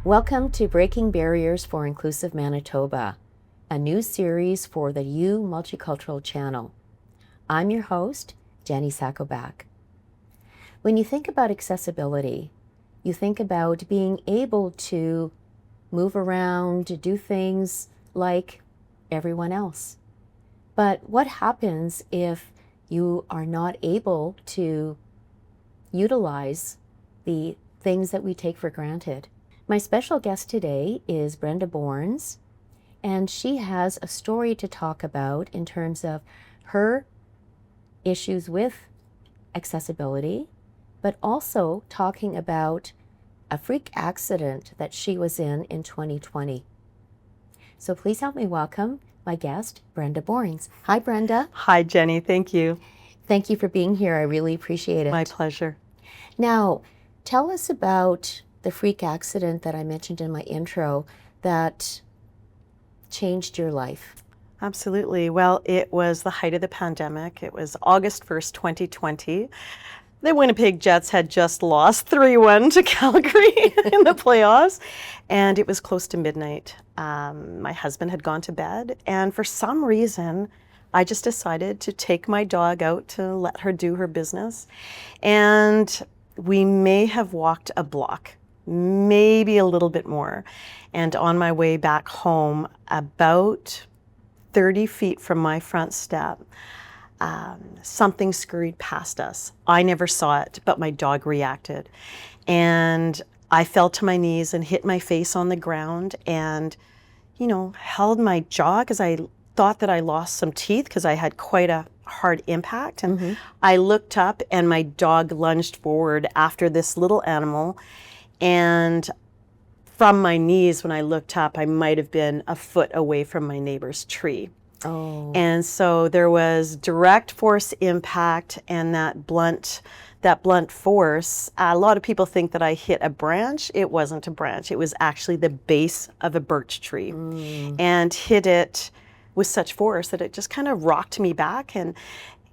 Welcome to Breaking Barriers for Inclusive Manitoba, a new series for the Multicultural channel. I'm your host, Genny Sacco-Bak. When you think about accessibility, you think about being able to move around, to do things like everyone else. But what happens if you are not able to utilize the things that we take for granted? My special guest today is Brenda Bourns, and she has a story to talk about in terms of her issues with accessibility, but also talking about a freak accident that she was in 2020. So please help me welcome my guest, Brenda Bourns. Hi, Brenda. Hi, Jenny. Thank you. Thank you for being here. I really appreciate it. My pleasure. Now, tell us about the freak accident that I mentioned in my intro that changed your life. Absolutely. Well, it was the height of the pandemic. It was August 1st, 2020. The Winnipeg Jets had just lost 3-1 to Calgary in the playoffs, and it was close to midnight. My husband had gone to bed, and for some reason, I just decided to take my dog out to let her do her business. And we may have walked a block, maybe a little bit more. And on my way back home, about 30 feet from my front step, something scurried past us. I never saw it, but my dog reacted. And I fell to my knees and hit my face on the ground and, held my jaw because I thought that I lost some teeth because I had quite a hard impact. And I looked up and my dog lunged forward after this little animal. And from my knees, when I looked up, I might have been a foot away from my neighbor's tree. Oh. And so there was direct force impact and that blunt force. A lot of people think that I hit a branch. It wasn't a branch. It was actually the base of a birch tree and hit it with such force that it just kind of rocked me back. And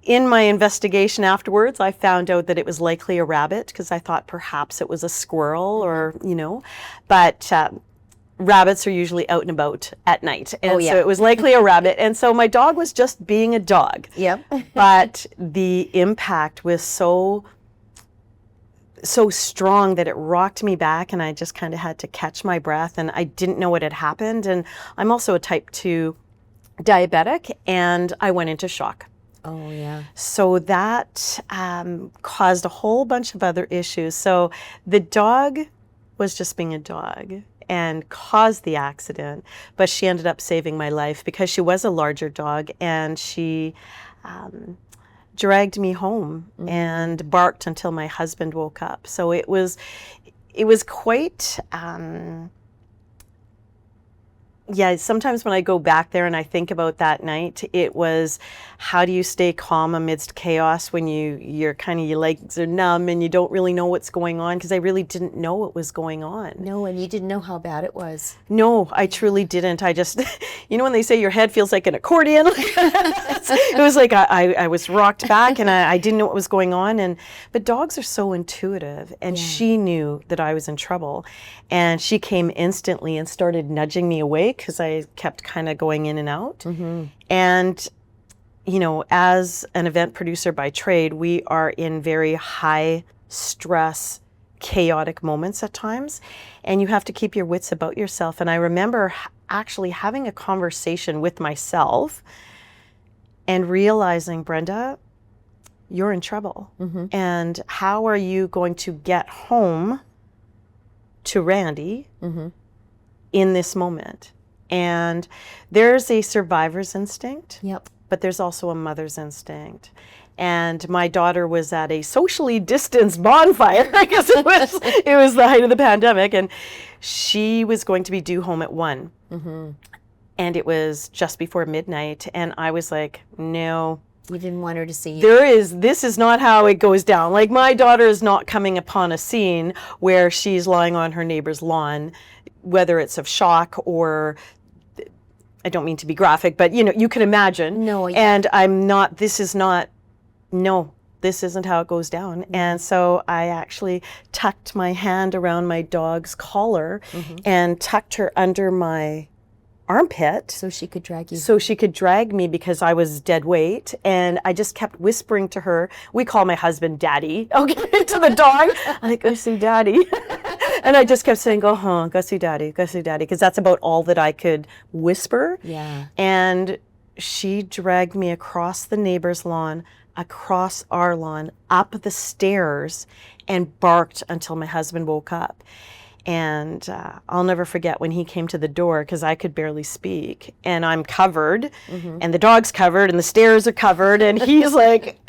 in my investigation afterwards, I found out that it was likely a rabbit because I thought perhaps it was a squirrel or, but rabbits are usually out and about at night. And so it was likely a rabbit. And so my dog was just being a dog. Yep. But the impact was so strong that it rocked me back and I just kind of had to catch my breath and I didn't know what had happened. And I'm also a type 2 diabetic and I went into shock. Oh, yeah. So that caused a whole bunch of other issues. So the dog was just being a dog and caused the accident, but she ended up saving my life because she was a larger dog and she dragged me home and barked until my husband woke up. So it was quite, sometimes when I go back there and I think about that night, it was how do you stay calm amidst chaos when your legs are numb and you don't really know what's going on, because I really didn't know what was going on. No, and you didn't know how bad it was. No, I truly didn't. I just, when they say your head feels like an accordion, it was like I was rocked back and I didn't know what was going on. But dogs are so intuitive, and she knew that I was in trouble. And she came instantly and started nudging me awake because I kept kind of going in and out. And, as an event producer by trade, we are in very high stress, chaotic moments at times, and you have to keep your wits about yourself. And I remember actually having a conversation with myself and realizing, Brenda, you're in trouble. And how are you going to get home to Randy in this moment? And there's a survivor's instinct, but there's also a mother's instinct. And my daughter was at a socially distanced bonfire, I guess it was the height of the pandemic, and she was going to be due home at 1. And it was just before midnight, and I was like, no. You didn't want her to see you. This is not how it goes down. Like, my daughter is not coming upon a scene where she's lying on her neighbor's lawn, whether it's of shock or, I don't mean to be graphic, but you can imagine. No. And I'm not, this is not, no, this isn't how it goes down. And so I actually tucked my hand around my dog's collar and tucked her under my armpit. So she could drag you. So she could drag me because I was dead weight. And I just kept whispering to her. We call my husband Daddy, okay, to the dog. I'm like, go see Daddy. And I just kept saying, go home, go see Daddy, because that's about all that I could whisper. Yeah. And she dragged me across the neighbor's lawn, across our lawn, up the stairs, and barked until my husband woke up. And I'll never forget when he came to the door, because I could barely speak, and I'm covered, and the dog's covered, and the stairs are covered, and he's like,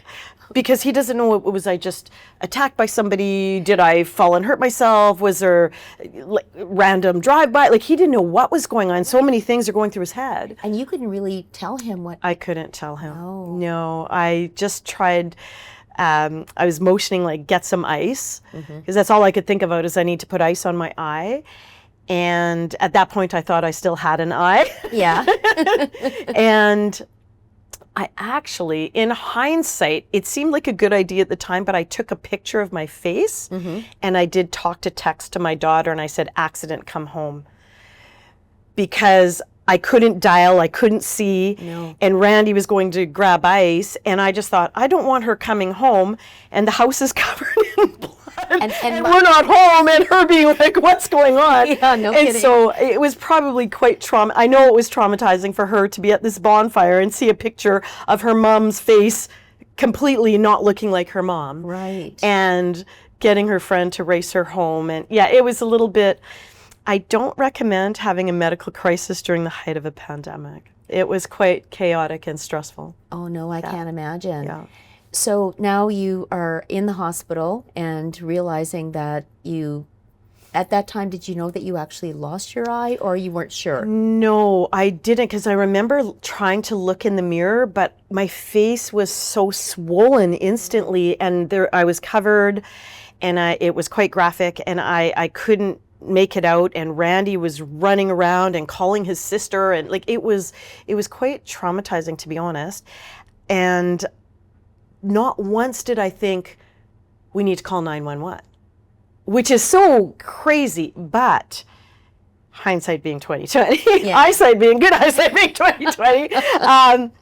because he doesn't know, was I just attacked by somebody? Did I fall and hurt myself? Was there like random drive-by? Like, he didn't know what was going on. So many things are going through his head. And you couldn't really tell him what... I couldn't tell him. No. No, I just tried... I was motioning like, get some ice, because that's all I could think about is I need to put ice on my eye. And at that point I thought I still had an eye. Yeah. And I actually, in hindsight, it seemed like a good idea at the time, but I took a picture of my face and I did talk to text to my daughter, and I said, accident, come home. Because I couldn't dial, I couldn't see, and Randy was going to grab ice, and I just thought, I don't want her coming home, and the house is covered in blood, and we're not home, and her being like, what's going on? Yeah, no and kidding. so it was probably quite I know it was traumatizing for her to be at this bonfire and see a picture of her mom's face completely not looking like her mom. Right. And getting her friend to race her home, and yeah, it was a little bit... I don't recommend having a medical crisis during the height of a pandemic. It was quite chaotic and stressful. Oh, no, I can't imagine. Yeah. So now you are in the hospital and realizing that you, at that time, did you know that you actually lost your eye, or you weren't sure? No, I didn't, because I remember trying to look in the mirror, but my face was so swollen instantly, and I was covered, and it was quite graphic, and I couldn't make it out, and Randy was running around and calling his sister, and like it was quite traumatizing, to be honest. And not once did I think we need to call 911, which is so crazy, but hindsight being 2020, eyesight being good, eyesight being 2020.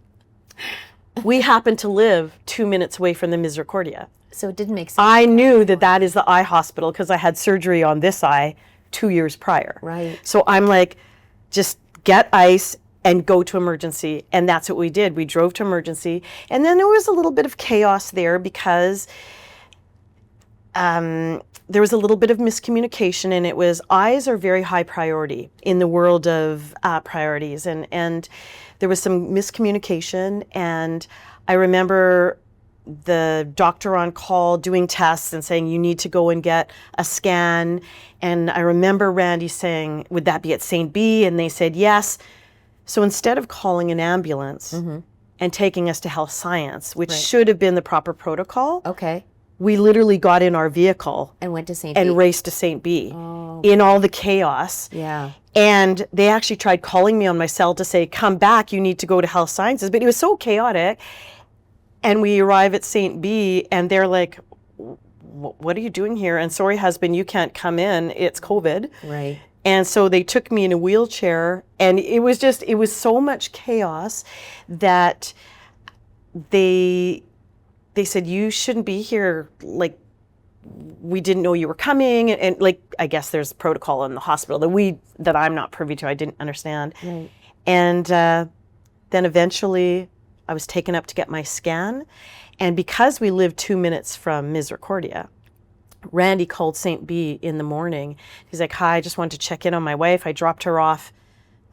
We happened to live 2 minutes away from the Misericordia. So it didn't make sense. I knew that is the eye hospital because I had surgery on this eye 2 years prior. Right. So I'm like, just get ice and go to emergency. And that's what we did. We drove to emergency. And then there was a little bit of chaos there because there was a little bit of miscommunication, and it was eyes are very high priority in the world of priorities. And there was some miscommunication. And I remember the doctor on call doing tests and saying, you need to go and get a scan. And I remember Randy saying, would that be at St. B? And they said, yes. So instead of calling an ambulance and taking us to health science, which should have been the proper protocol, we literally got in our vehicle and went to St. B. and raced to St. B in all the chaos. Yeah. And they actually tried calling me on my cell to say, come back, you need to go to health sciences. But it was so chaotic. And we arrive at St. B, and they're like, what are you doing here? And sorry, husband, you can't come in. It's COVID. Right. And so they took me in a wheelchair, and it was so much chaos that they said, you shouldn't be here. Like, we didn't know you were coming. And like, I guess there's protocol in the hospital that I'm not privy to. I didn't understand. Right. And then eventually I was taken up to get my scan. And because we lived 2 minutes from Misericordia, Randy called St. B in the morning. He's like, hi, I just wanted to check in on my wife. I dropped her off,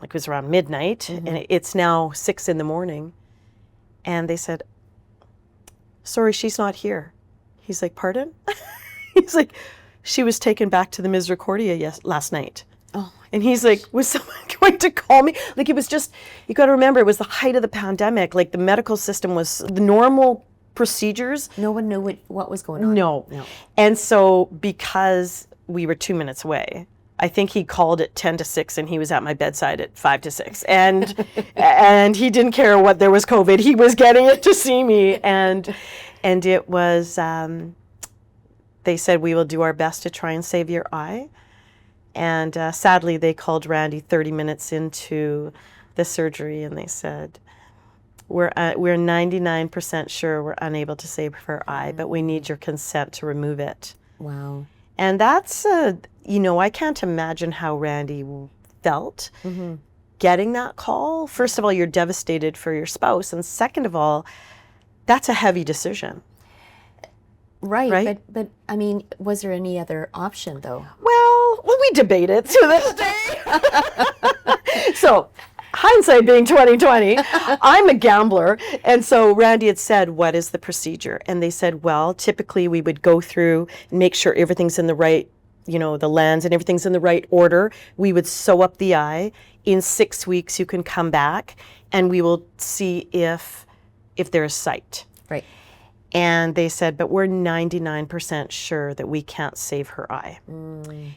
like it was around midnight, and it's now 6 a.m. And they said, sorry, she's not here. He's like, pardon? He's like, she was taken back to the Misericordia last night. Oh. And he's like, was someone going to call me? Like, it was just, you got to remember, it was the height of the pandemic. Like, the medical system was the normal procedures. No one knew what was going on. No. And so because we were 2 minutes away, I think he called at 10 to 6 and he was at my bedside at 5 to 6. And and he didn't care what there was COVID. He was getting it to see me. And And it was, they said, we will do our best to try and save your eye. And sadly, they called Randy 30 minutes into the surgery, and they said, we're 99% sure we're unable to save her eye, but we need your consent to remove it. Wow. And that's, I can't imagine how Randy felt getting that call. First of all, you're devastated for your spouse. And second of all, that's a heavy decision. Right? But I mean, was there any other option though? Well, we debate it to this day. So, hindsight being 2020, I'm a gambler. And so Randy had said, what is the procedure? And they said, well, typically we would go through and make sure everything's in the right, the lens and everything's in the right order. We would sew up the eye. In 6 weeks, you can come back and we will see if there's sight. Right. And they said, but we're 99% sure that we can't save her eye.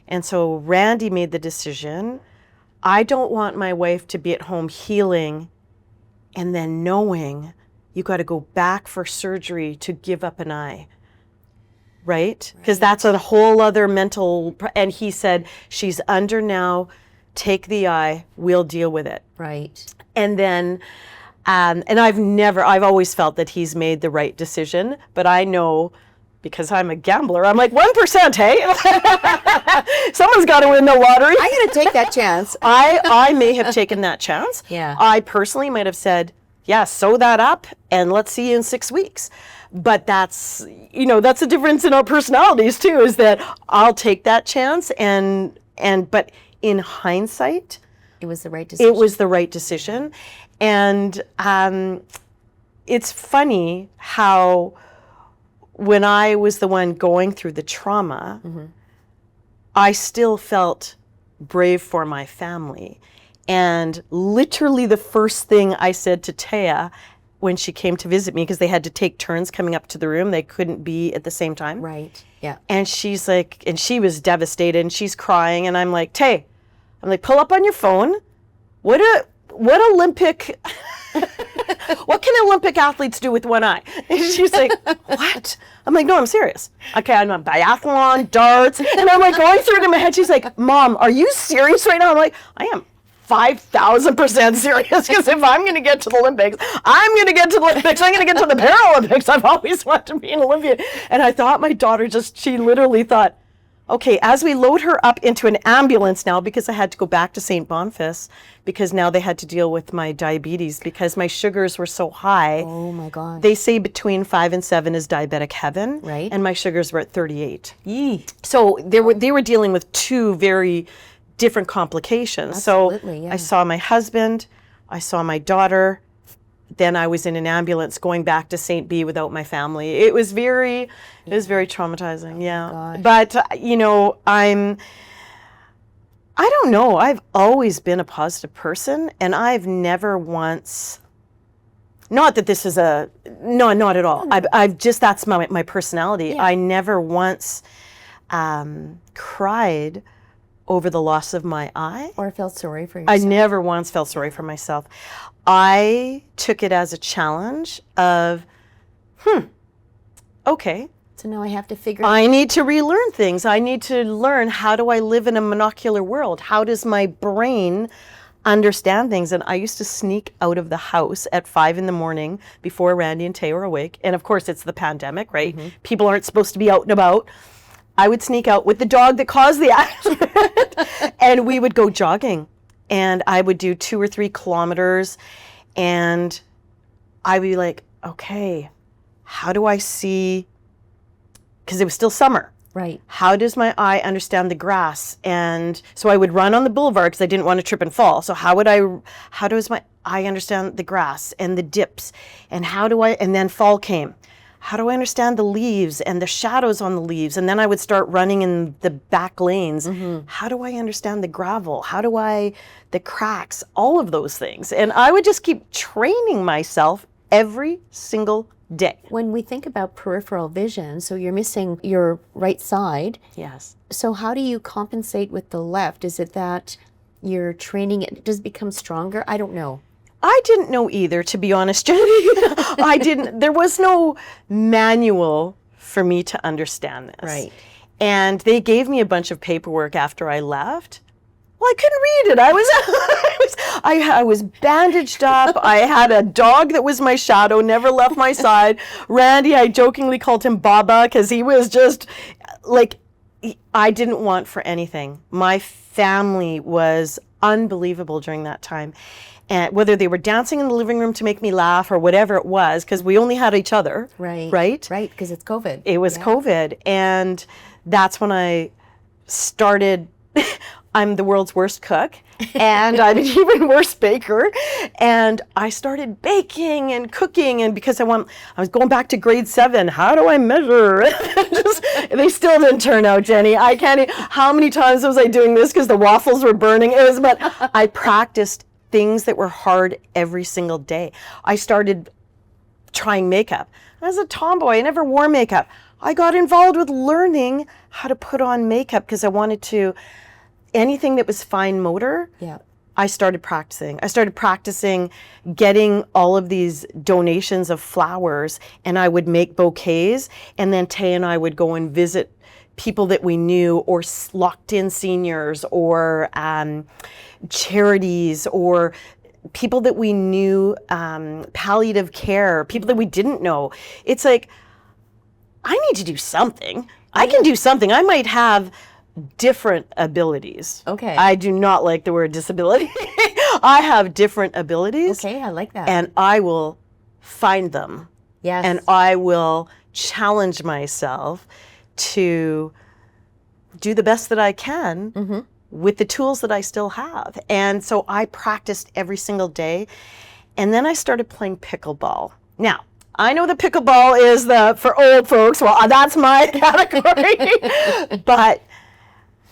And so Randy made the decision, I don't want my wife to be at home healing and then knowing you got to go back for surgery to give up an eye. Right? Because that's a whole other mental, and he said, she's under now, take the eye, we'll deal with it. Right. And then, and I've always felt that he's made the right decision, but I know, because I'm a gambler, I'm like, 1%, hey? Someone's got to win the lottery. I'm going to take that chance. I may have taken that chance. Yeah. I personally might have said, yeah, sew that up and let's see you in 6 weeks. But that's, that's the difference in our personalities too, is that I'll take that chance but in hindsight, it was the right decision. It was the right decision. And it's funny how when I was the one going through the trauma, I still felt brave for my family. And literally the first thing I said to Taya when she came to visit me, because they had to take turns coming up to the room, they couldn't be at the same time. Right, yeah. And she's like, and she was devastated and she's crying, and I'm like, Tay, pull up on your phone. What Olympic, what can Olympic athletes do with one eye? And she's like, what? I'm like, no, I'm serious. Okay, I'm on biathlon, darts, and I'm like going through it in my head. She's like, Mom, are you serious right now? I'm like, I am 5,000% serious, because if I'm going to get to the Olympics, I'm going to get to the Olympics. I'm going to get to the Paralympics. I've always wanted to be an Olympian. And I thought my daughter she literally thought, okay, as we load her up into an ambulance now, because I had to go back to St. Boniface, because now they had to deal with my diabetes because my sugars were so high. Oh my God. They say between 5 and 7 is diabetic heaven. Right. And my sugars were at 38. Yee. So they were dealing with two very different complications. Absolutely, so yeah. I saw my husband, I saw my daughter, then I was in an ambulance going back to St. B without my family. It was very traumatizing, yeah. Gosh. But, I don't know, I've always been a positive person, and I've never once, not that this is no, not at all. I've just, that's my personality. Yeah. I never once cried over the loss of my eye. Or felt sorry for yourself. I never once felt sorry for myself. I took it as a challenge of, okay. So now I have to figure I need to relearn things. I need to learn, how do I live in a monocular world? How does my brain understand things? And I used to sneak out of the house at 5 a.m. before Randy and Tay were awake. And of course, it's the pandemic, right? People aren't supposed to be out and about. I would sneak out with the dog that caused the accident, and we would go jogging. And I would do 2 or 3 kilometers, and I'd be like, okay, how do I see, because it was still summer. Right. How does my eye understand the grass? And so I would run on the boulevard because I didn't want to trip and fall. So how does my eye understand the grass and the dips? And and then fall came. How do I understand the leaves and the shadows on the leaves? And then I would start running in the back lanes. How do I understand the gravel? The cracks, all of those things. And I would just keep training myself every single day. When we think about peripheral vision, so you're missing your right side. Yes. So how do you compensate with the left? Is it that you're training it, does it become stronger? I don't know. I didn't know either, to be honest, Jenny. I didn't. There was no manual for me to understand this. Right. And they gave me a bunch of paperwork after I left. Well, I couldn't read it. I was bandaged up. I had a dog that was my shadow, never left my side. Randy, I jokingly called him Baba because he was just like, I didn't want for anything. My family was unbelievable during that time. And whether they were dancing in the living room to make me laugh or whatever it was, because we only had each other. Right. Right? Right, because it's COVID. It was COVID. And that's when I started. I'm the world's worst cook, and I'm an even worse baker. And I started baking and cooking, and because I was going back to grade 7. How do I measure? They still didn't turn out, Jenny. I can't. How many times was I doing this because the waffles were burning? But I practiced things that were hard every single day. I started trying makeup. I was a tomboy. I never wore makeup. I got involved with learning how to put on makeup because I wanted to. Anything that was fine motor, Yeah. I started practicing. I started practicing getting all of these donations of flowers, and I would make bouquets, and then Tay and I would go and visit people that we knew, or locked-in seniors, or charities, or people that we knew, palliative care, people that we didn't know. It's like, I need to do something. I can do something. I might have different abilities. Okay. I do not like the word disability. I have different abilities. Okay, I like that. And I will find them. Yes. And I will challenge myself to do the best that I can with the tools that I still have. And so I practiced every single day. And then I started playing pickleball. Now, I know that pickleball is for old folks. Well, that's my category. But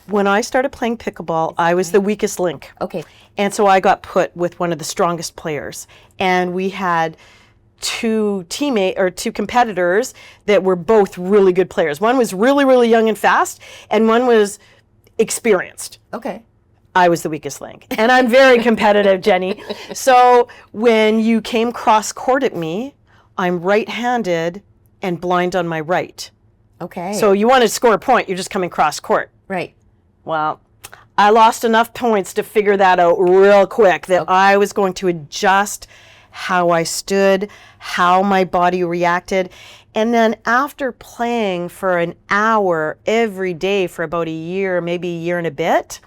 when I started playing pickleball, I was the weakest link. Okay. And so I got put with one of the strongest players. And we had two competitors that were both really good players. One was really, really young and fast, and one was experienced. Okay. I was the weakest link. And I'm very competitive, Jenny. So when you came cross court at me, I'm right-handed and blind on my right. Okay. So you want to score a point, you're just coming cross court. Right. Well, I lost enough points to figure that out real quick, that I was going to adjust how I stood, how my body reacted. And then after playing for an hour every day for about a year, maybe a year and a bit,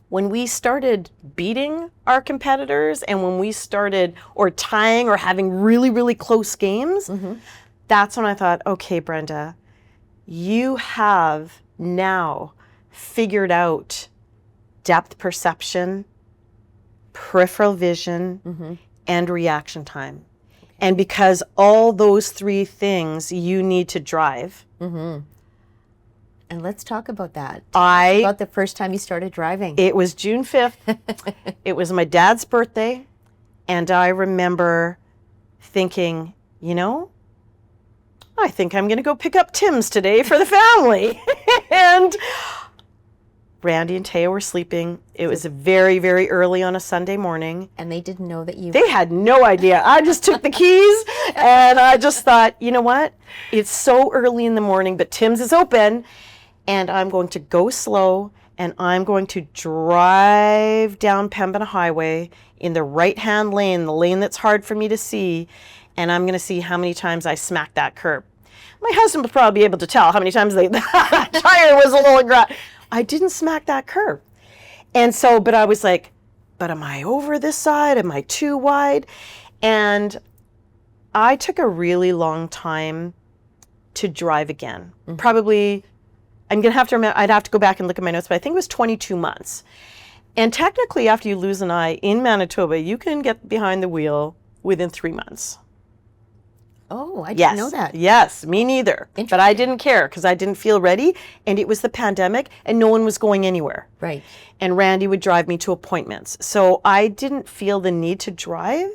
when we started beating our competitors and when we started or tying or having really, really close games, that's when I thought, okay, Brenda, you have now figured out depth perception, peripheral vision, and reaction time. Okay. And because all those 3 things you need to drive. And let's talk about that. About the first time you started driving. It was June 5th. It was my dad's birthday. And I remember thinking, I think I'm going to go pick up Tim's today for the family. And Randy and Taya were sleeping. It was very, very early on a Sunday morning. And they didn't know that you... They had no idea. I just took the keys and I just thought, you know what? It's so early in the morning, but Tim's is open and I'm going to go slow and I'm going to drive down Pembina Highway in the right-hand lane, the lane that's hard for me to see, and I'm going to see how many times I smack that curb. My husband would probably be able to tell how many times the tire was a little... I didn't smack that curb. And so, but I was like, but am I over this side? Am I too wide? And I took a really long time to drive again. Probably, I'm going to have to remember, I'd have to go back and look at my notes, but I think it was 22 months. And technically, after you lose an eye in Manitoba, you can get behind the wheel within 3 months. Oh, I didn't know that. Yes, me neither. But I didn't care because I didn't feel ready. And it was the pandemic and no one was going anywhere. Right. And Randy would drive me to appointments. So I didn't feel the need to drive.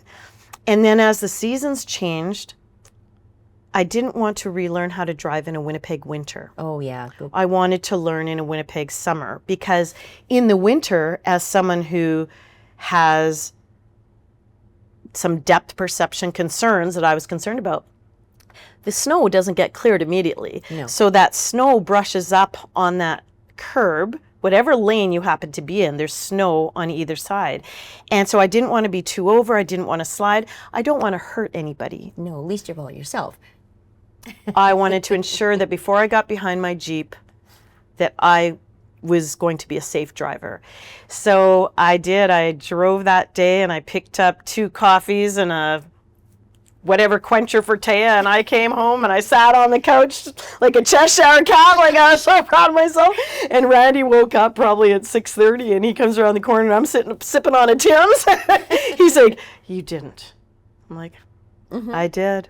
And then as the seasons changed, I didn't want to relearn how to drive in a Winnipeg winter. Oh, yeah. I wanted to learn in a Winnipeg summer because in the winter, as someone who has some depth perception concerns that I was concerned about. The snow doesn't get cleared immediately. No. So that snow brushes up on that curb, whatever lane you happen to be in, there's snow on either side. And so I didn't want to be too over. I didn't want to slide. I don't want to hurt anybody. No, at least you're all yourself. I wanted to ensure that before I got behind my Jeep, that I was going to be a safe driver. So I did. I drove that day and I picked up 2 coffees and a whatever quencher for Taya, and I came home and I sat on the couch like a Cheshire cat, like I was so proud of myself. And Randy woke up probably at 6:30 and he comes around the corner and I'm sitting sipping on a Tim's. He's like, "You didn't." I'm like, I did.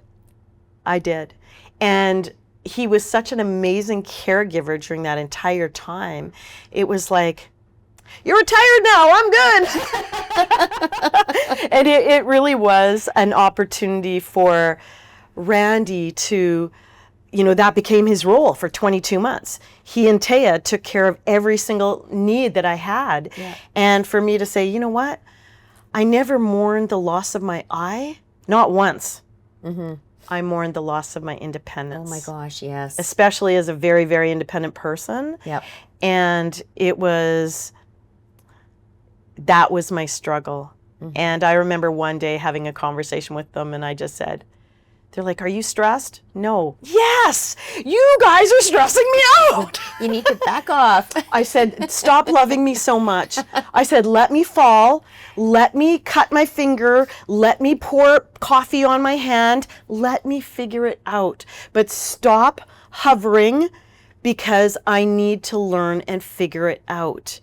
And he was such an amazing caregiver during that entire time. It was like, "You're retired now, I'm good." And it really was an opportunity for Randy to, that became his role for 22 months. He and Taya took care of every single need that I had. Yeah. And for me to say, you know what? I never mourned the loss of my eye, not once. I mourned the loss of my independence. Oh my gosh, yes. Especially as a very, very independent person. Yep. And that was my struggle. And I remember one day having a conversation with them and I just said, they're like, "Are you stressed?" "No." "Yes, you guys are stressing me out." You need to back off. I said, "Stop loving me so much." I said, "Let me fall. Let me cut my finger. Let me pour coffee on my hand. Let me figure it out. But stop hovering because I need to learn and figure it out."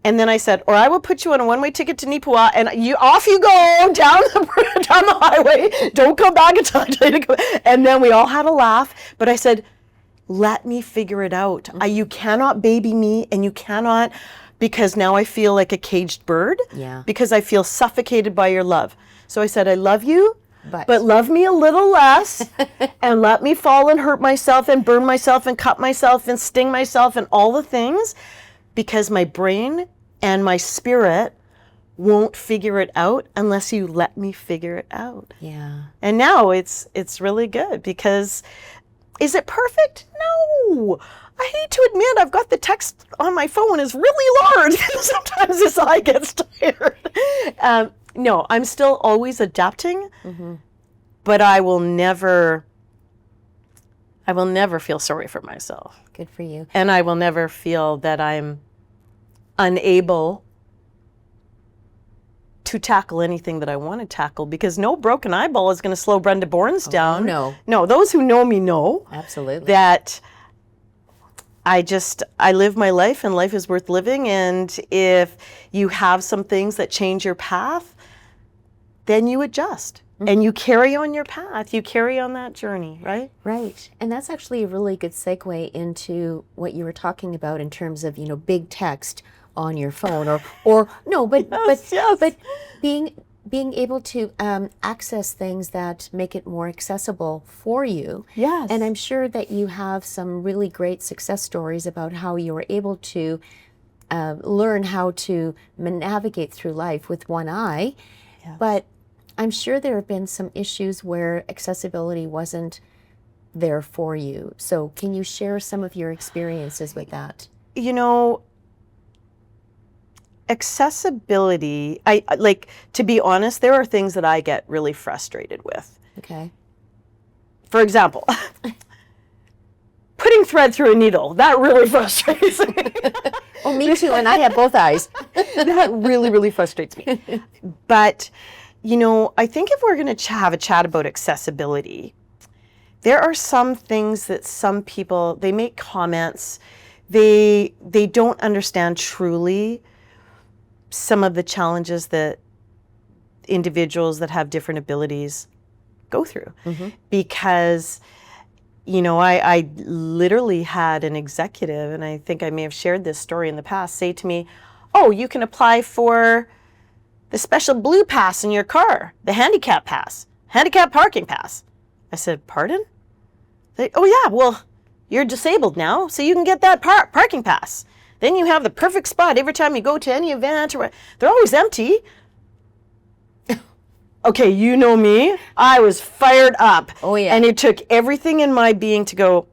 And then I said, "Or I will put you on a one-way ticket to Nipua and off you go down the highway. Don't come back until I tell you to come." And then we all had a laugh. But I said, "Let me figure it out. You cannot baby me and you cannot, because now I feel like a caged bird. Yeah. Because I feel suffocated by your love." So I said, "I love you. But love me a little less and let me fall and hurt myself and burn myself and cut myself and sting myself and all the things, because my brain and my spirit won't figure it out unless you let me figure it out." Yeah. And now it's really good, because is it perfect? No. I hate to admit I've got the text on my phone is really large. Sometimes this eye gets tired. No, I'm still always adapting, but I will never feel sorry for myself. Good for you. And I will never feel that I'm unable to tackle anything that I want to tackle, because no broken eyeball is going to slow Brenda Bourns down. No. No, those who know me know Absolutely. that I live my life and life is worth living. And if you have some things that change your path, then you adjust and you carry on your path. You carry on that journey, right? Right. And that's actually a really good segue into what you were talking about in terms of, big text on your phone or no, but Yes. but being able to access things that make it more accessible for you. Yes. And I'm sure that you have some really great success stories about how you were able to learn how to navigate through life with one eye. Yes. But I'm sure there have been some issues where accessibility wasn't there for you. So can you share some of your experiences with that? Accessibility, I like, to be honest, there are things that I get really frustrated with. Okay. For example, putting thread through a needle, that really frustrates me. Oh, me too, and I have both eyes. That really, really frustrates me. But, I think if we're going to have a chat about accessibility, there are some things that some people, they make comments, they don't understand truly some of the challenges that individuals that have different abilities go through. Because, I literally had an executive, and I think I may have shared this story in the past, say to me, "Oh, you can apply for the special blue pass in your car, the handicap pass, handicap parking pass." I said, "Pardon?" "Oh yeah, well, you're disabled now, so you can get that parking pass. Then you have the perfect spot every time you go to any event." They're always empty. okay, you know me, I was fired up. Oh, yeah. And it took everything in my being to go,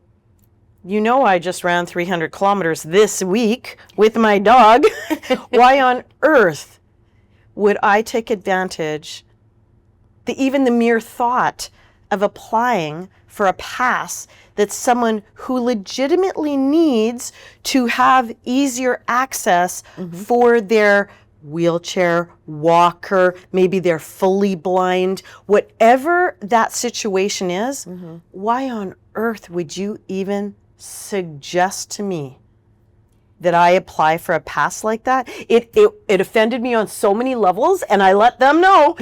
you know, I just ran 300 kilometers this week with my dog. Why on earth would I take advantage, even the mere thought of applying for a pass that someone who legitimately needs to have easier access for their wheelchair, walker, maybe they're fully blind, whatever that situation is, why on earth would you even suggest to me that I apply for a pass like that? It offended me on so many levels, and I let them know.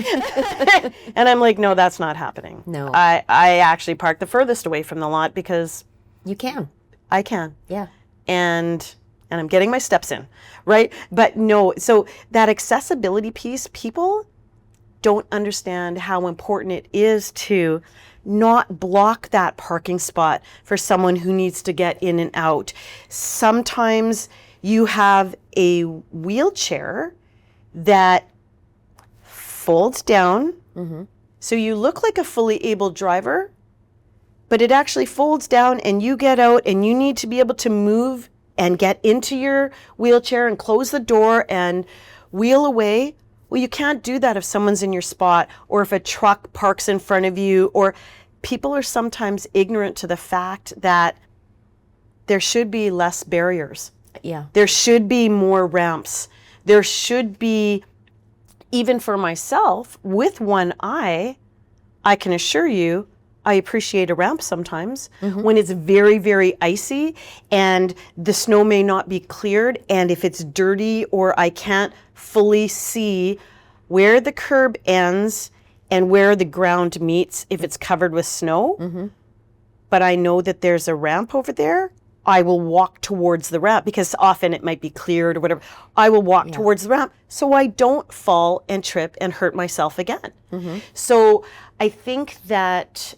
And I'm like, no, that's not happening. No. I actually parked the furthest away from the lot because You can. I can. Yeah. And I'm getting my steps in, right? But no, so that accessibility piece, people don't understand how important it is to not block that parking spot for someone who needs to get in and out. Sometimes you have a wheelchair that folds down, so you look like a fully able driver, but it actually folds down and you get out and you need to be able to move and get into your wheelchair and close the door and wheel away. Well, you can't do that if someone's in your spot or if a truck parks in front of you, or people are sometimes ignorant to the fact that there should be less barriers. Yeah. There should be more ramps. There should be, even for myself, with one eye, I can assure you, I appreciate a ramp sometimes when it's very, very icy and the snow may not be cleared, and if it's dirty or I can't fully see where the curb ends and where the ground meets if it's covered with snow, but I know that there's a ramp over there, I will walk towards the ramp because often it might be cleared or whatever. I will walk towards the ramp so I don't fall and trip and hurt myself again. So I think that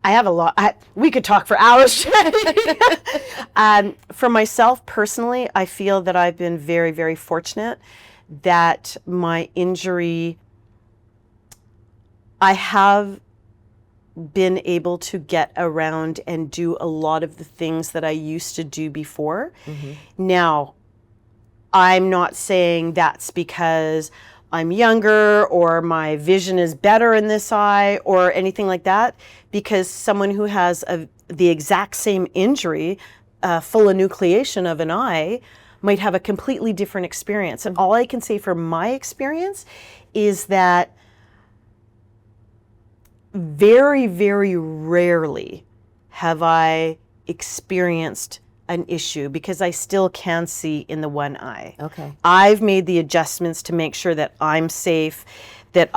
I have a lot, we could talk for hours. For myself personally, I feel that I've been very, very fortunate that my injury, I have been able to get around and do a lot of the things that I used to do before. Now, I'm not saying that's because I'm younger or my vision is better in this eye or anything like that, because someone who has the exact same injury, full enucleation of an eye, might have a completely different experience. And all I can say for my experience is that very, very rarely have I experienced an issue because I still can see in the one eye. Okay. I've made the adjustments to make sure that I'm safe, that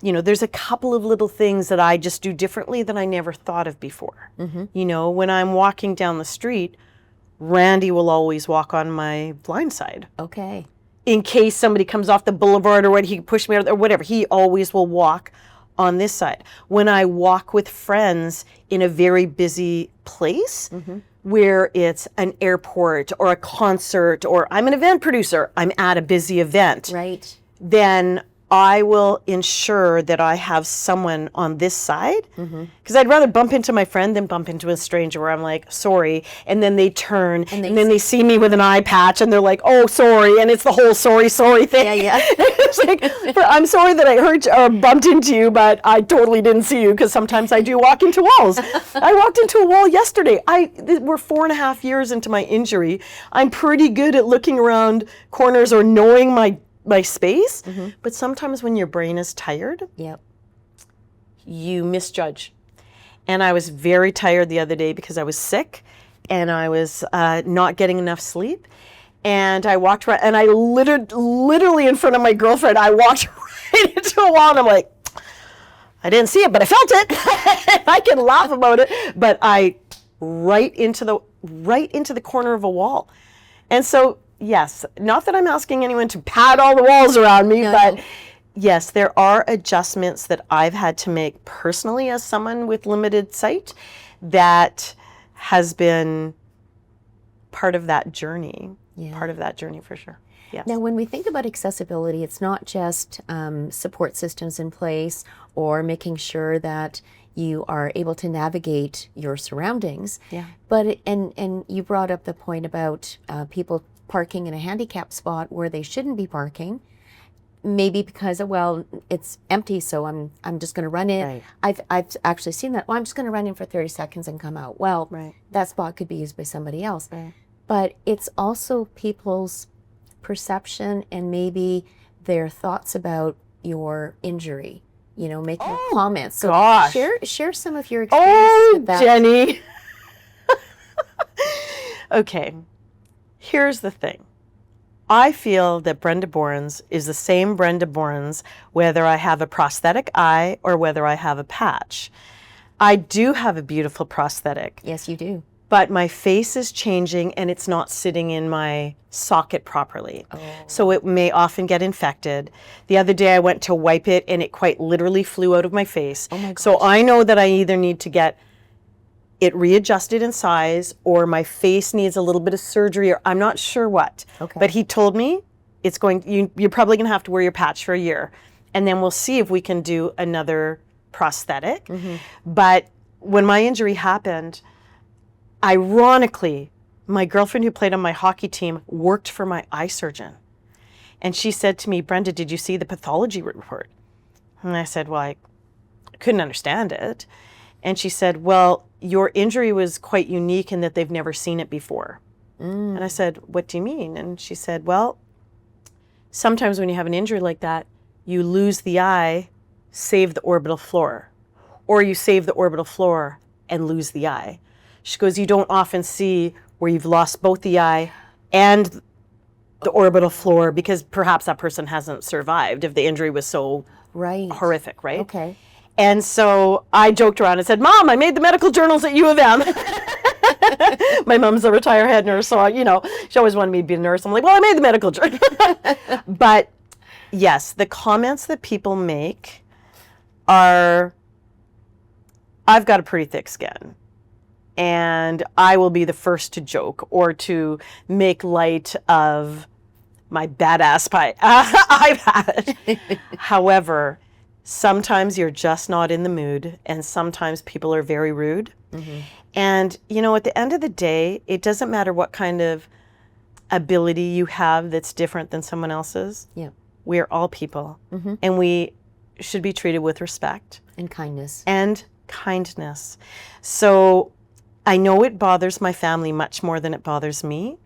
there's a couple of little things that I just do differently that I never thought of before. When I'm walking down the street, Randy will always walk on my blind side. Okay. In case somebody comes off the boulevard or what, he can push me or whatever, he always will walk on this side. When I walk with friends in a very busy place, where it's an airport or a concert, or I'm an event producer, I'm at a busy event, Right. then I will ensure that I have someone on this side, because I'd rather bump into my friend than bump into a stranger where I'm like, sorry, and then they turn, and then they see me with an eye patch, and they're like, oh, sorry, and it's the whole sorry thing. Yeah. It's like, I'm sorry that I hurt you or bumped into you, but I totally didn't see you, because sometimes I do walk into walls. I walked into a wall yesterday. We're 4.5 years into my injury. I'm pretty good at looking around corners or knowing my space, but sometimes when your brain is tired, you misjudge. And I was very tired the other day because I was sick and I was not getting enough sleep. And I walked right, and I literally in front of my girlfriend, I walked right into a wall, and I'm like, I didn't see it, but I felt it. I can laugh about it, but I right into the corner of a wall. And so, yes, not that I'm asking anyone to pad all the walls around me, but yes, there are adjustments that I've had to make personally as someone with limited sight that has been part of that journey. Part of that journey for sure. Yes. Now, when we think about accessibility, it's not just support systems in place or making sure that you are able to navigate your surroundings. Yeah. But and you brought up the point about people parking in a handicap spot where they shouldn't be parking. Maybe because, well, it's empty, so I'm just going to run in. Right. I've actually seen that. Well, I'm just going to run in for 30 seconds and come out. Well, Right. that spot could be used by somebody else. Right. But it's also people's perception and maybe their thoughts about your injury. You know, making comments. So gosh. share some of your experience with that. Genny. Okay, here's the thing. I feel that Brenda Bourns is the same Brenda Bourns whether I have a prosthetic eye or whether I have a patch. I do have a beautiful prosthetic. Yes, you do. But my face is changing and it's not sitting in my socket properly. Oh. So it may often get infected. The other day I went to wipe it and it quite literally flew out of my face. Oh my gosh. So I know that I either need to get it readjusted in size or my face needs a little bit of surgery or I'm not sure what. Okay. But he told me you're probably going to have to wear your patch for a year. And then we'll see if we can do another prosthetic. Mm-hmm. But when my injury happened, ironically, my girlfriend who played on my hockey team worked for my eye surgeon. And she said to me, Brenda, did you see the pathology report? And I said, well, I couldn't understand it. And she said, well, your injury was quite unique in that they've never seen it before. And I said, what do you mean? And she said, well, sometimes when you have an injury like that, you lose the eye, save the orbital floor, or you save the orbital floor and lose the eye. She goes, you don't often see where you've lost both the eye and the orbital floor because perhaps that person hasn't survived if the injury was so horrific, right? Okay. And so I joked around and said, Mom, I made the medical journals at U of M. My mom's a retired head nurse, so she always wanted me to be a nurse. I'm like, well, I made the medical journal. But yes, the comments that people make are, I've got a pretty thick skin. And I will be the first to joke or to make light of my badass I've had. However, sometimes you're just not in the mood, and sometimes people are very rude. Mm-hmm. And, at the end of the day, it doesn't matter what kind of ability you have that's different than someone else's. Yeah. We're all people, mm-hmm. and we should be treated with respect. And kindness. So I know it bothers my family much more than it bothers me.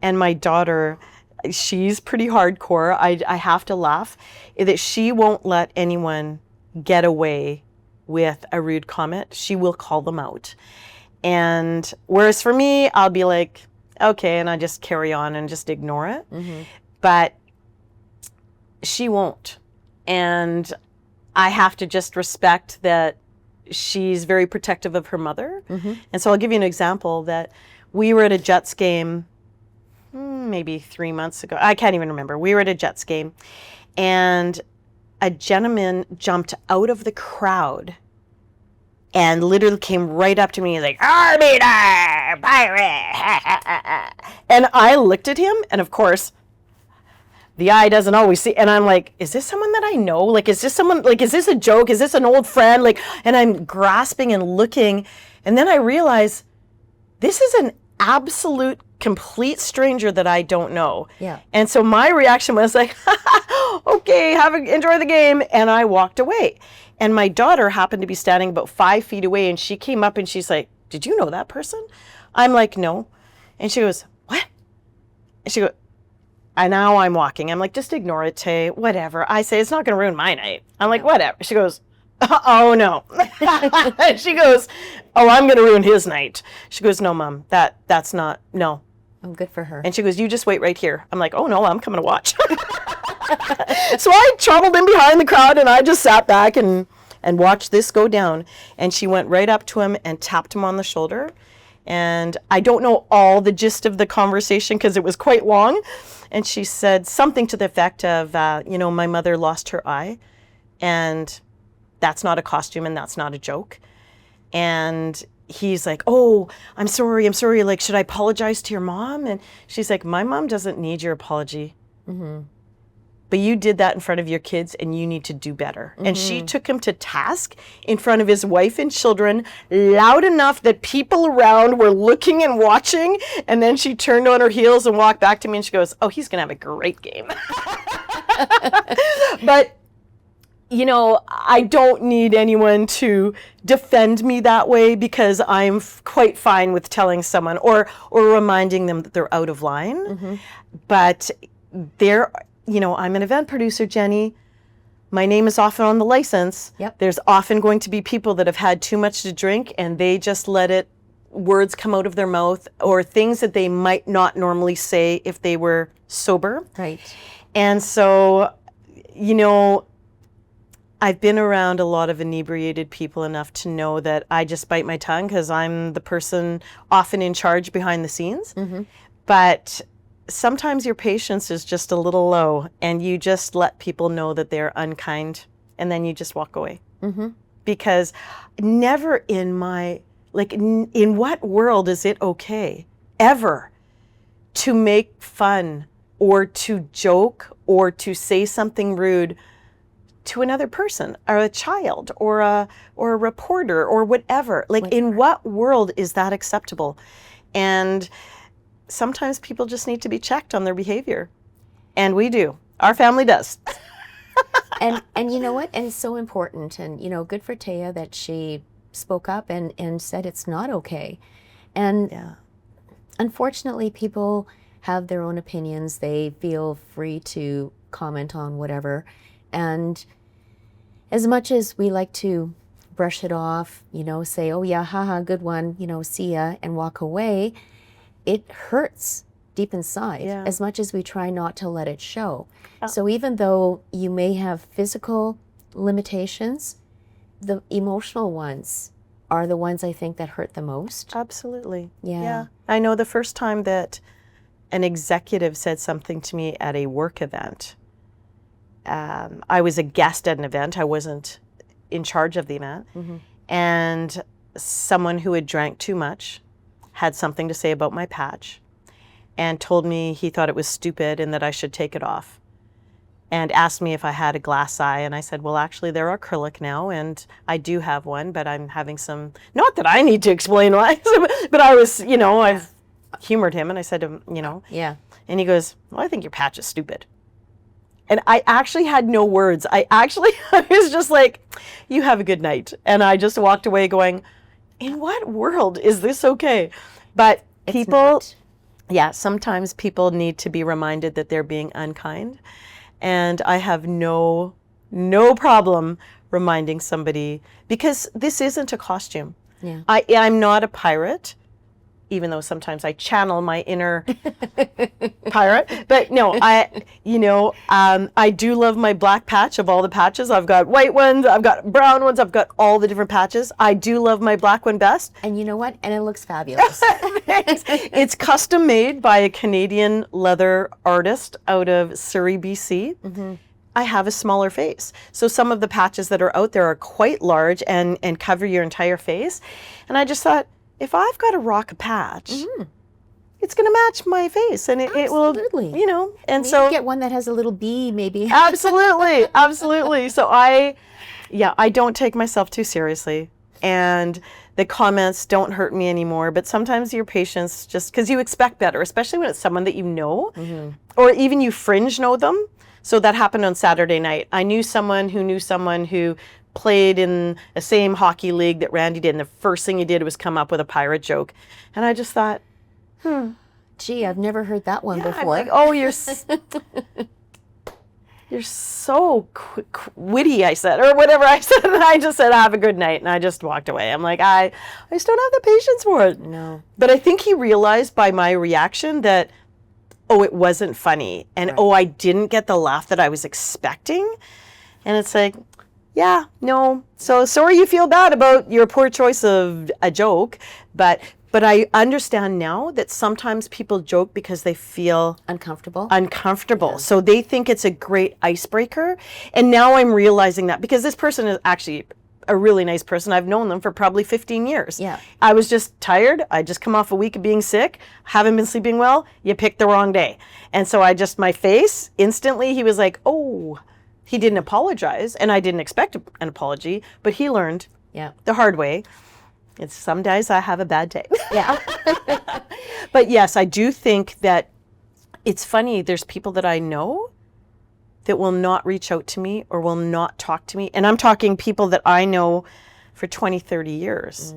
And my daughter, she's pretty hardcore. I have to laugh that she won't let anyone get away with a rude comment. She will call them out. And whereas for me, I'll be like, okay, and I just carry on and just ignore it. Mm-hmm. But she won't. And I have to just respect that she's very protective of her mother. Mm-hmm. And so I'll give you an example that we were at a Jets game maybe 3 months ago. I can't even remember. We were at a Jets game and a gentleman jumped out of the crowd and literally came right up to me like, Arbiter, pirate. And I looked at him and of course, the eye doesn't always see. And I'm like, is this someone that I know? Like, is this someone, like, is this a joke? Is this an old friend? Like, and I'm grasping and looking. And then I realize this is an absolute complete stranger that I don't know. Yeah. And so my reaction was like, okay, enjoy the game. And I walked away. And my daughter happened to be standing about 5 feet away. And she came up and she's like, did you know that person? I'm like, no. And she goes, what? And she goes, and now I'm walking. I'm like, just ignore it, Tay. Whatever. I say, it's not going to ruin my night. I'm like, whatever. She goes, oh, no. She goes, oh, I'm going to ruin his night. She goes, no, Mom, that's not, no. Oh, good for her. And she goes, you just wait right here. I'm like, oh, no, I'm coming to watch. So I trottled in behind the crowd and I just sat back and watched this go down. And she went right up to him and tapped him on the shoulder. And I don't know all the gist of the conversation because it was quite long. And she said something to the effect of, my mother lost her eye and that's not a costume and that's not a joke. And he's like, oh, I'm sorry. Like, should I apologize to your mom? And she's like, my mom doesn't need your apology. But you did that in front of your kids, and you need to do better. And she took him to task in front of his wife and children, loud enough that people around were looking and watching. And then she turned on her heels and walked back to me, and she goes, "Oh, he's going to have a great game." But, you know, I don't need anyone to defend me that way, because I'm quite fine with telling someone or reminding them that they're out of line. But you know, I'm an event producer, Genny. My name is often on the license. Yep. There's often going to be people that have had too much to drink, and they just let words come out of their mouth, or things that they might not normally say if they were sober. Right. And so, you know, I've been around a lot of inebriated people enough to know that I just bite my tongue, because I'm the person often in charge behind the scenes. But sometimes your patience is just a little low, and you just let people know that they're unkind, and then you just walk away. Because never in in what world is it okay ever to make fun or to joke or to say something rude to another person, or a child, or a reporter, or whatever? Like, in what world is that acceptable? And sometimes people just need to be checked on their behavior. And we do. Our family does. and you know what? And it's so important. And, you know, good for Taya that she spoke up and said it's not okay. And unfortunately, people have their own opinions. They feel free to comment on whatever. And as much as we like to brush it off, you know, say, "Oh yeah, haha, good one, you know, see ya," and walk away, it hurts deep inside, as much as we try not to let it show. So even though you may have physical limitations, the emotional ones are the ones I think that hurt the most. Absolutely. Yeah. I know the first time that an executive said something to me at a work event. I was a guest at an event. I wasn't in charge of the event. And someone who had drank too much had something to say about my patch, and told me he thought it was stupid and that I should take it off, and asked me if I had a glass eye. And I said, well, actually, they're acrylic now, and I do have one, but I'm having some, not that I need to explain why, but I was, you know, I've humored him, and I said to him, you know, and he goes, well, I think your patch is stupid. And I actually had no words. I was just like, you have a good night. And I just walked away going, in what world is this okay? But people, sometimes people need to be reminded that they're being unkind. And I have no problem reminding somebody, because this isn't a costume. I'm not a pirate, even though sometimes I channel my inner pirate. But no, I do love my black patch of all the patches. I've got white ones, I've got brown ones, I've got all the different patches. I do love my black one best. And you know what? And it looks fabulous. It's custom made by a Canadian leather artist out of Surrey, BC. I have a smaller face. So some of the patches that are out there are quite large and cover your entire face. And I just thought, if I've got to rock a patch, it's going to match my face, and it will, you know. And so get one that has a little bee, maybe. Absolutely. So I don't take myself too seriously, and the comments don't hurt me anymore. But sometimes your patients, just because you expect better, especially when it's someone that you know, or even you fringe know them. So that happened on Saturday night. I knew someone who played in the same hockey league that Randy did, and the first thing he did was come up with a pirate joke. And I just thought, gee, I've never heard that one before. I'm like, oh, you're so witty, I said, or whatever I said. And I just said, have a good night. And I just walked away. I'm like, I just don't have the patience for it. No. But I think he realized by my reaction that, oh, it wasn't funny. And I didn't get the laugh that I was expecting. And it's like, yeah, no. So sorry you feel bad about your poor choice of a joke, but I understand now that sometimes people joke because they feel uncomfortable. Yeah. So they think it's a great icebreaker. And now I'm realizing that, because this person is actually a really nice person. I've known them for probably 15 years. Yeah. I was just tired. I just come off a week of being sick, haven't been sleeping well. You picked the wrong day. And so my face, instantly, he was like, oh, he didn't apologize. And I didn't expect an apology, but he learned the hard way. It's some days I have a bad day. Yeah. But yes, I do think that it's funny. There's people that I know that will not reach out to me or will not talk to me. And I'm talking people that I know for 20, 30 years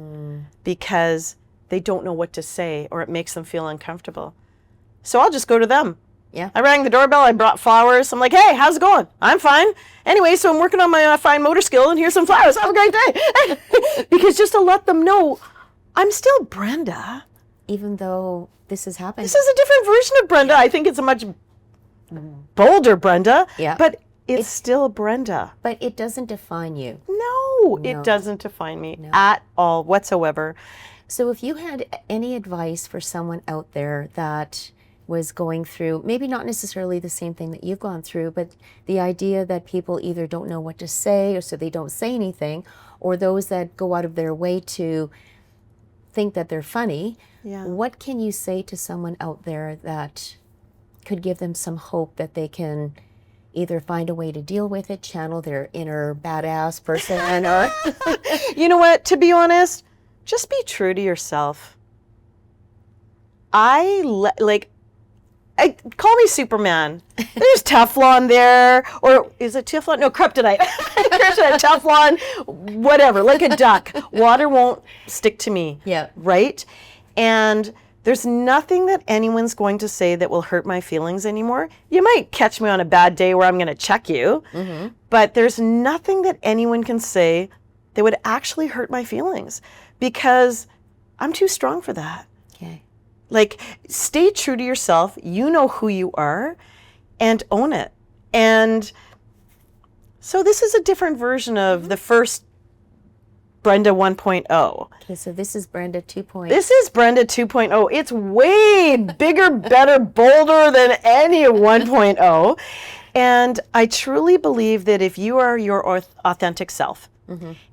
because they don't know what to say or it makes them feel uncomfortable. So I'll just go to them. Yeah. I rang the doorbell. I brought flowers. I'm like, hey, how's it going? I'm fine. Anyway, so I'm working on my fine motor skill and here's some flowers. Have a great day. Because just to let them know, I'm still Brenda. Even though this has happened. This is a different version of Brenda. I think it's a much bolder Brenda, but it's still Brenda. But it doesn't define you. No, it doesn't define me at all whatsoever. So if you had any advice for someone out there that was going through, maybe not necessarily the same thing that you've gone through, but the idea that people either don't know what to say or so they don't say anything, or those that go out of their way to think that they're funny, what can you say to someone out there that could give them some hope that they can either find a way to deal with it, channel their inner badass person, or... You know what, to be honest, just be true to yourself. Call me Superman. There's Teflon there, or is it Teflon? No, kryptonite. Kryptonite, Teflon, whatever, like a duck. Water won't stick to me. Yeah. Right? And there's nothing that anyone's going to say that will hurt my feelings anymore. You might catch me on a bad day where I'm going to check you, but there's nothing that anyone can say that would actually hurt my feelings because I'm too strong for that. Okay. Like, stay true to yourself. You know who you are and own it. And so this is a different version of the first Brenda 1.0. Okay, so this is Brenda 2.0. This is Brenda 2.0. It's way bigger, better, bolder than any 1.0. And I truly believe that if you are your authentic self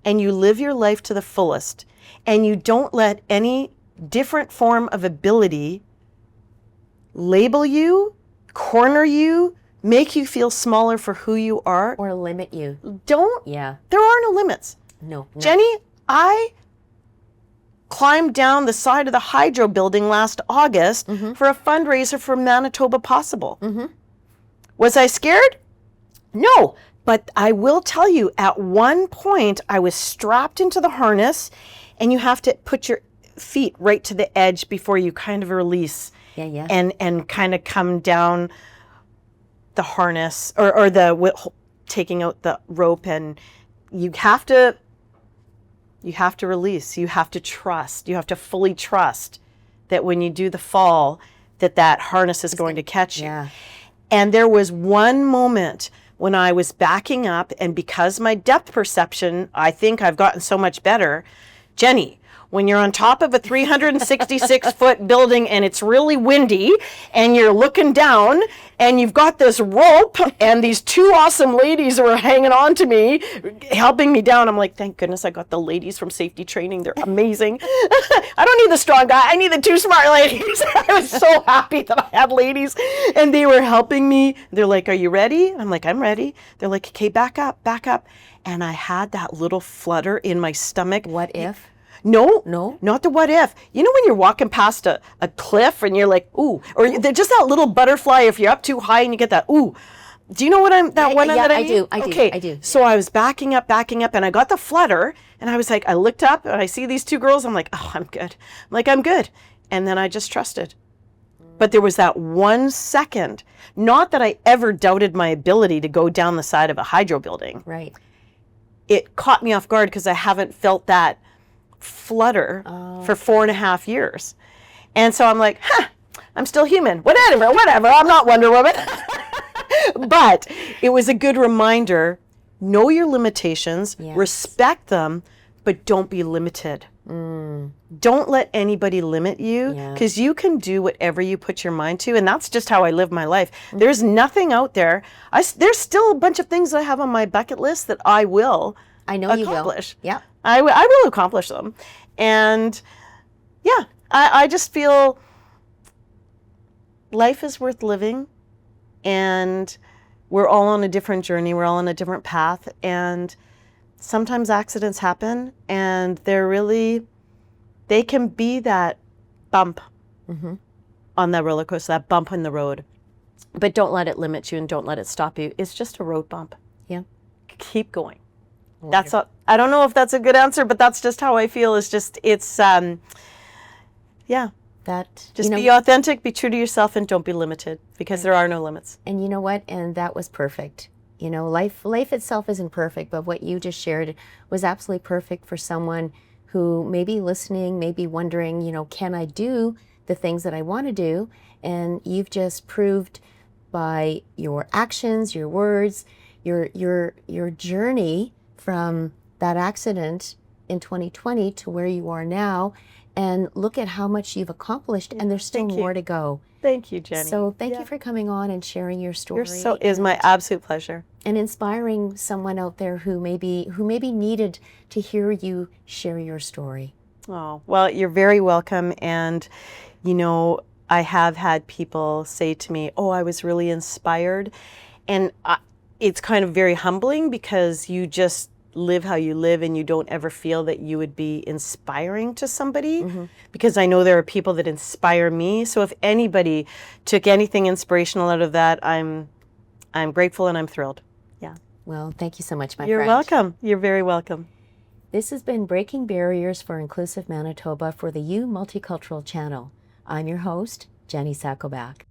and you live your life to the fullest and you don't let any different form of ability label you, corner you, make you feel smaller for who you are. Or limit you. Don't. Yeah. There are no limits. No. Genny, I climbed down the side of the hydro building last August for a fundraiser for Manitoba Possible. Was I scared? No. But I will tell you, at one point, I was strapped into the harness, and you have to put your feet right to the edge before you kind of release and kind of come down the harness or taking out the rope, and you have to release. You have to trust. You have to fully trust that when you do the fall, that harness is going to catch you. And there was one moment when I was backing up, and because my depth perception, I think I've gotten so much better. Genny, when you're on top of a 366-foot building and it's really windy and you're looking down and you've got this rope and these two awesome ladies who are hanging on to me, helping me down. I'm like, thank goodness I got the ladies from safety training. They're amazing. I don't need the strong guy. I need the two smart ladies. I was so happy that I had ladies and they were helping me. They're like, are you ready? I'm like, I'm ready. They're like, okay, back up, back up. And I had that little flutter in my stomach. What if? No, not the what if. You know when you're walking past a cliff and you're like, ooh, or they're just that little butterfly if you're up too high and you get that, ooh. Do you know what I mean? I do. So I was backing up, and I got the flutter, and I was like, I looked up, and I see these two girls, I'm like, oh, I'm good. I'm good. And then I just trusted. But there was that 1 second, not that I ever doubted my ability to go down the side of a hydro building. Right. It caught me off guard because I haven't felt that flutter for 4.5 years. And so I'm like, I'm still human. Whatever, I'm not Wonder Woman. But it was a good reminder, know your limitations, respect them, but don't be limited. Don't let anybody limit you because you can do whatever you put your mind to. And that's just how I live my life. There's nothing out there. There's still a bunch of things that I have on my bucket list that I will I know you will. accomplish. Yeah. I will accomplish them. And yeah, I just feel life is worth living, and we're all on a different journey. We're all on a different path, and sometimes accidents happen, and they can be that bump on that roller coaster, that bump in the road. But don't let it limit you and don't let it stop you. It's just a road bump. Yeah. Keep going. That's all. I don't know if that's a good answer, but that's just how I feel. Yeah. That Just be authentic, be true to yourself, and don't be limited, because there are no limits. And you know what? And that was perfect. You know, life itself isn't perfect, but what you just shared was absolutely perfect for someone who may be listening, may be wondering, you know, can I do the things that I want to do? And you've just proved by your actions, your words, your journey from that accident in 2020 to where you are now. And look at how much you've accomplished, and there's still more to go. Thank you, Jenny. So thank you for coming on and sharing your story. It's my absolute pleasure. And inspiring someone out there who maybe needed to hear you share your story. Oh, well, you're very welcome. And, you know, I have had people say to me, oh, I was really inspired. And it's kind of very humbling, because you just live how you live, and you don't ever feel that you would be inspiring to somebody, because I know there are people that inspire me. So if anybody took anything inspirational out of that, I'm grateful and I'm thrilled. Yeah. Well, thank you so much, my friend. You're welcome. You're very welcome. This has been Breaking Barriers for Inclusive Manitoba for the Multicultural channel. I'm your host, Genny Sacco-Bak.